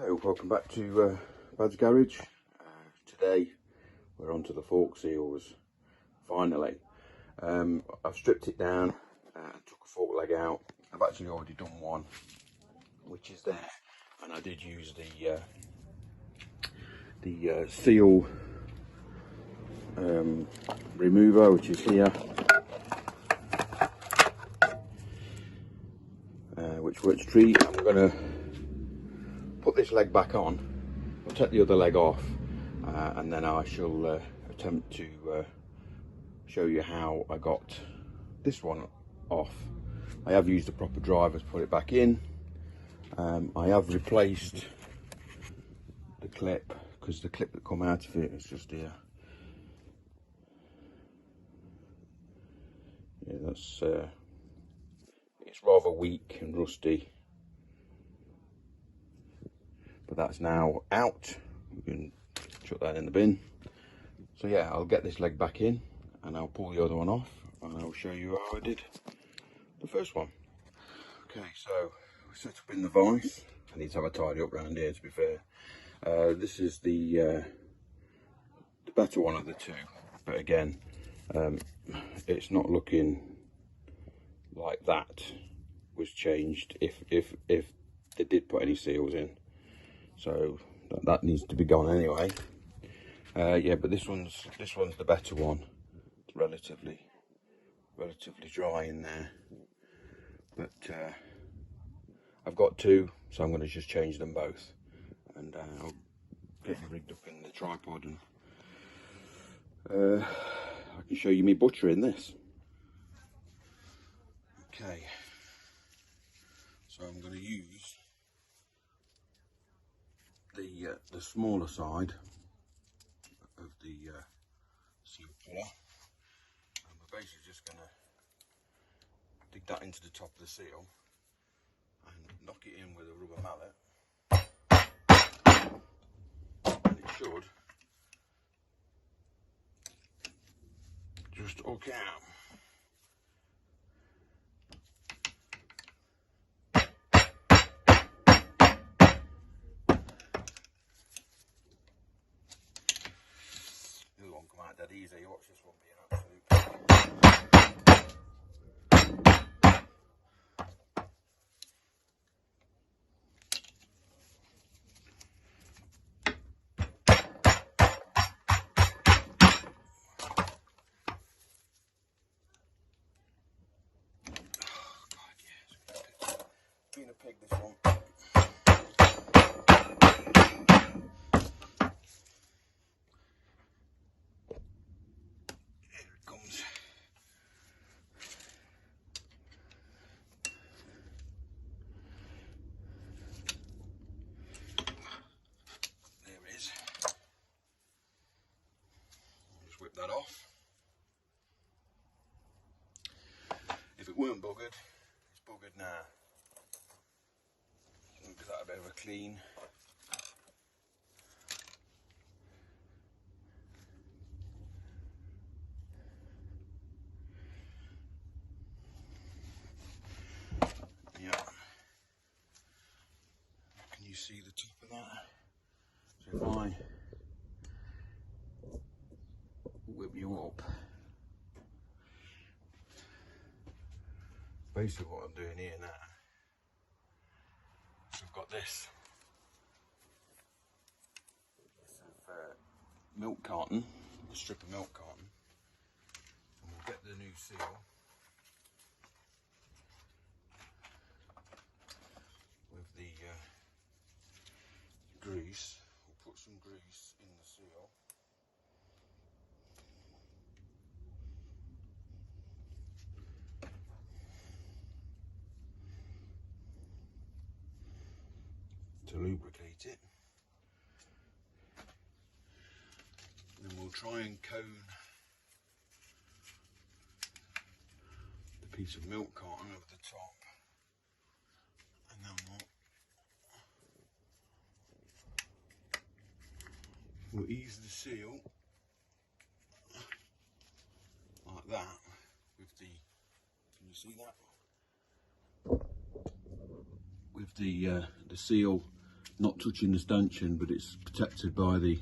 Hello, welcome back to Bad's Garage. Today we're on to the fork seals, finally. I've stripped it down, took a fork leg out. I've actually already done one, which is there, and I did use the seal remover, which is here, which works treat. I'm going to put this leg back on. I'll take the other leg off, and then I shall attempt to show you how I got this one off. I have used the proper driver to put it back in. I have replaced the clip, because the clip that come out of it is just here. Yeah, that's it's rather weak and rusty, but that's now out. We can chuck that in the bin. So yeah, I'll get this leg back in and I'll pull the other one off and I'll show you how I did the first one. Okay, so we set up in the vise. I need to have a tidy up around here, to be fair. This is the better one of the two, but again, it's not looking like that was changed if they did put any seals in, so that needs to be gone anyway. Yeah, but this one's the better one. It's relatively dry in there, but I've got two, so I'm going to just change them both, and I'll get you rigged up in the tripod, and I can show you me butchering this. Okay, so I'm going to use the smaller side of the seal puller, and we're basically just going to dig that into the top of the seal and knock it in with a rubber mallet, and it should just hook out. This won't come out that easy. You watch this one being absolute. Being a pig, this one. Here it comes. There it is. Just whip that off. If it weren't buggered, it's buggered now. Give that a bit of a clean. Yeah. Can you see the top of that? So if I whip you up, basically what I'm doing here now, so I've got this milk carton, a strip of milk carton, and we'll get the new seal with the grease. We'll put some grease in the seal. To lubricate it, and then we'll try and cone the piece of milk carton over the top, and then we'll ease the seal like that with the, can you see that? With the seal not touching the stanchion, but it's protected by the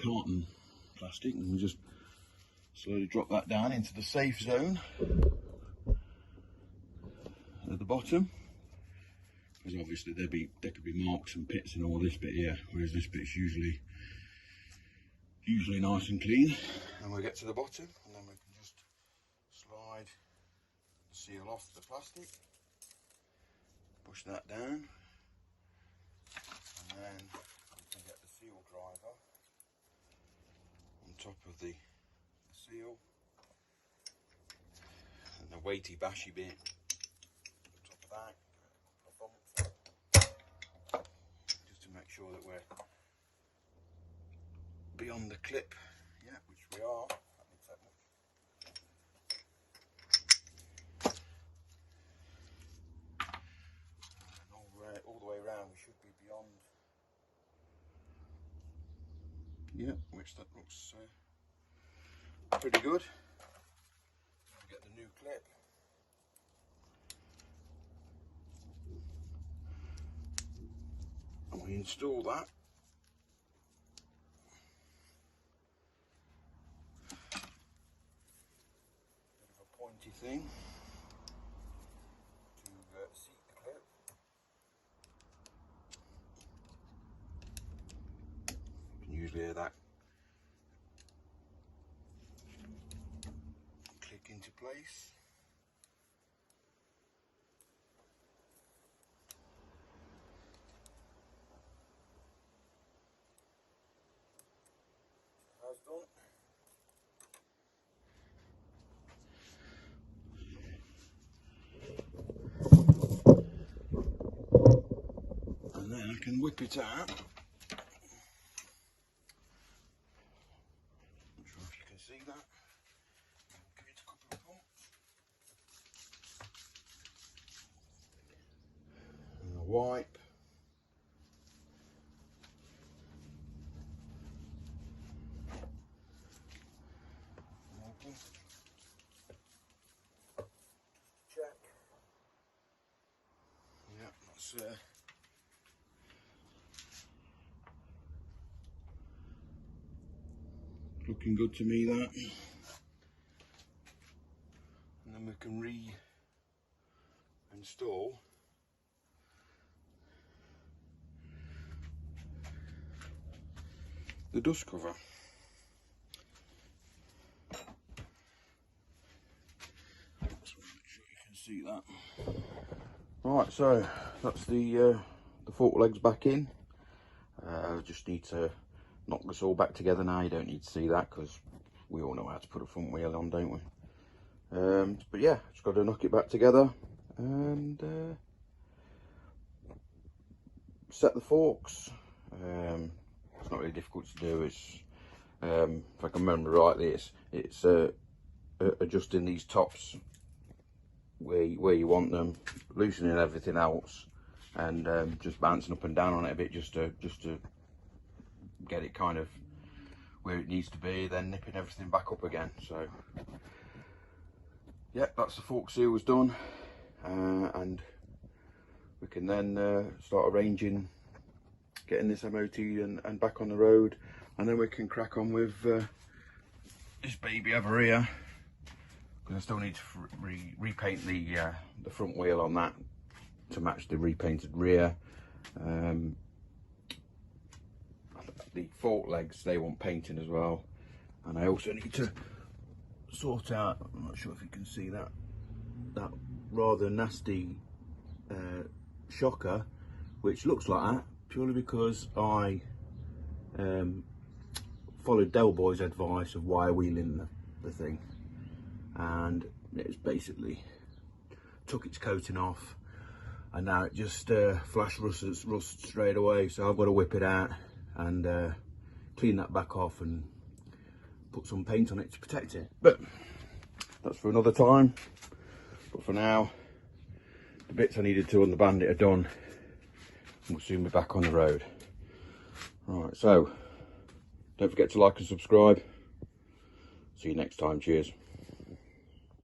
carton plastic, and we just slowly drop that down into the safe zone at the bottom, because obviously there could be marks and pits and all this bit here, whereas this bit's usually nice and clean. And we get to the bottom, and then we can just slide the seal off the plastic, push that down, and then we can get the seal driver on top of the seal, and the weighty bashy bit on top of that, just to make sure that we're beyond the clip, yeah, which we are. That makes that much. And all the way around, we should be beyond. Yeah, which that looks pretty good. We get the new clip. And we install that. Bit of a pointy thing to seat the clip. You can usually hear that click into place. That's done. And then I can whip it out. Not sure if you can see that. Give it a couple of pumps. And a wipe. Check. Yeah, that's looking good to me, that. And then we can reinstall the dust cover. Just want to make sure you can see that. Right, so that's the fork legs back in. Just need to knock this all back together now. You don't need to see that because we all know how to put a front wheel on, don't we? But yeah, just got to knock it back together and set the forks. It's not really difficult to do. It's if I can remember rightly, it's adjusting these tops where you want them, loosening everything else, and just bouncing up and down on it a bit just to get it kind of where it needs to be, then nipping everything back up again. So yeah, that's the fork seals done, and we can then start arranging getting this MOT and back on the road, and then we can crack on with this baby over here, because I still need to repaint the front wheel on that to match the repainted rear. The fork legs, they want painting as well, and I also need to sort out, I'm not sure if you can see that rather nasty shocker, which looks like that purely because I followed Del Boy's advice of wire wheeling the thing, and it's basically took its coating off, and now it just flash rusts straight away. So I've got to whip it out and clean that back off and put some paint on it to protect it. But that's for another time. But for now, the bits I needed to on the Bandit are done, and we'll soon be back on the road. Right, so don't forget to like and subscribe. See you next time. Cheers.